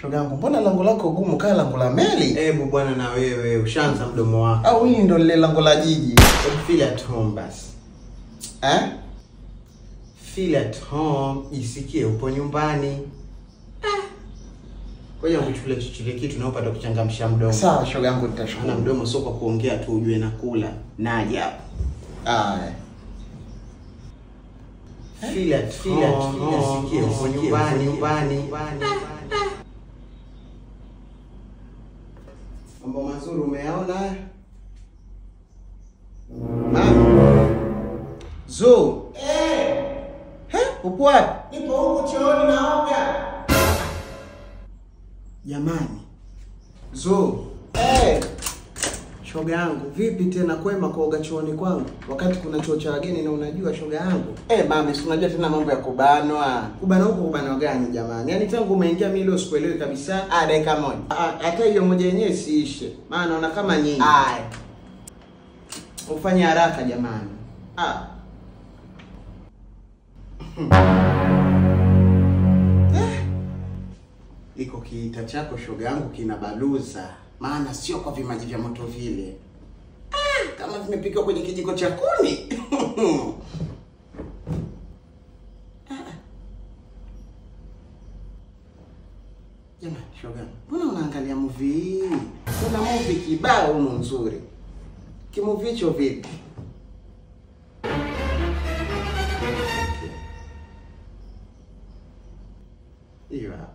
Shoga yangu, mbona lango lako gumu kama lango la meli? Hebu bwana na wewe ushaanza mdomo wako. Au hili ndo lile lango la jiji? Feel at home basi. Feel at home, jisikie upo nyumbani. Ngoja nikuchukulie kitu na upate kuchangamsha mdomo. Sawa shoga yangu, nitashukuru. Na mdomo sio kwa kuongea tu ujue na kula. Naje hapo. Feel at home, jisikie upo nyumbani. Mambo mazuri umeyaona? Mama. Zo. Upo wapi? Nipo huko chooni naoga. Jamani. Zo. Shoga yangu, vipi tena kwema kuoga chooni kwangu? Wakati kuna choo cha wageni na unajua shoga yangu. Mami, si unajua tena mambo ya kubanwa. Kubana huko kubana gani jamani? Yaani tangu umeingia mimi leo sikuelewi kabisa. Dakika moja. Hata hiyo moja yenyewe siishe. Maana naona kama nyingi. Ufanye haraka jamani. Iko kiita chako shoga yangu kinabaluza. Maana sio kwa vimaji vya moto vile. Kama vimepikwa kwenye kijiko cha kuni. Jamani shoga, mbona unaangalia movie? Kuna movie kibao huko nzuri. Kimovie hicho vipi? Hiyo hapa.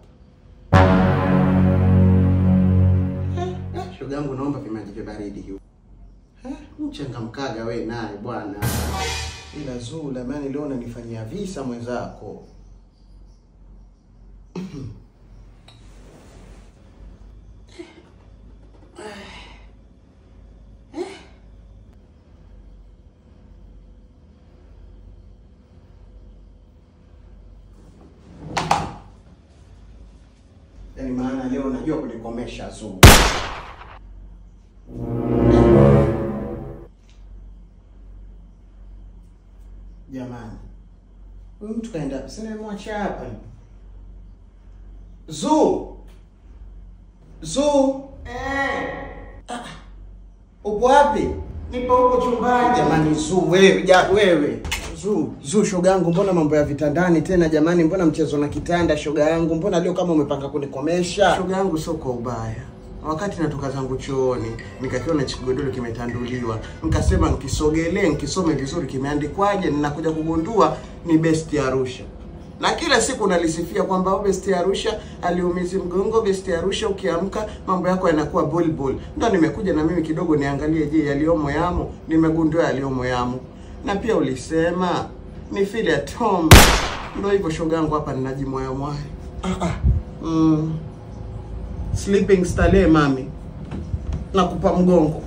Shoga yangu naomba vimaji vya baridi hiyo. Mchangamkaga we naye bwana. Ila Zula maana leo unanifanyia visa mwenzako. Yaani maana leo unajua kunikomesha Zula. Jamani. Huyu mtu kaenda wapi? Sina nimemwacha hapa. Zu. Upo wapi? Nipo huko chumbani. Jamani Zu, wewe. Zu shoga yangu, mbona mambo ya vitandani tena jamani? Mbona mchezo na kitanda shoga yangu? Mbona leo kama umepanga kunikomesha? Shoga yangu sio kwa ubaya. Wakati natoka zangu chooni, nikakiona chigodoro kimetanduliwa. Nikasema nikisogelee, nikisome vizuri kimeandikwaje, ninakuja kugundua ni Best Arusha. Na kila siku nalisifia kwamba Best Arusha aliumizi mgongo, Best Arusha ukiamka mambo yako yanakuwa bol. Ndio nimekuja na mimi kidogo niangalie je yaliomo yamo, nimegundua yaliomo yamo. Na pia ulisema ni feel at home. Ndio hivyo shoga yangu, hapa ninajimoya moyo. Sleeping stale mami. Nakupa mgongo.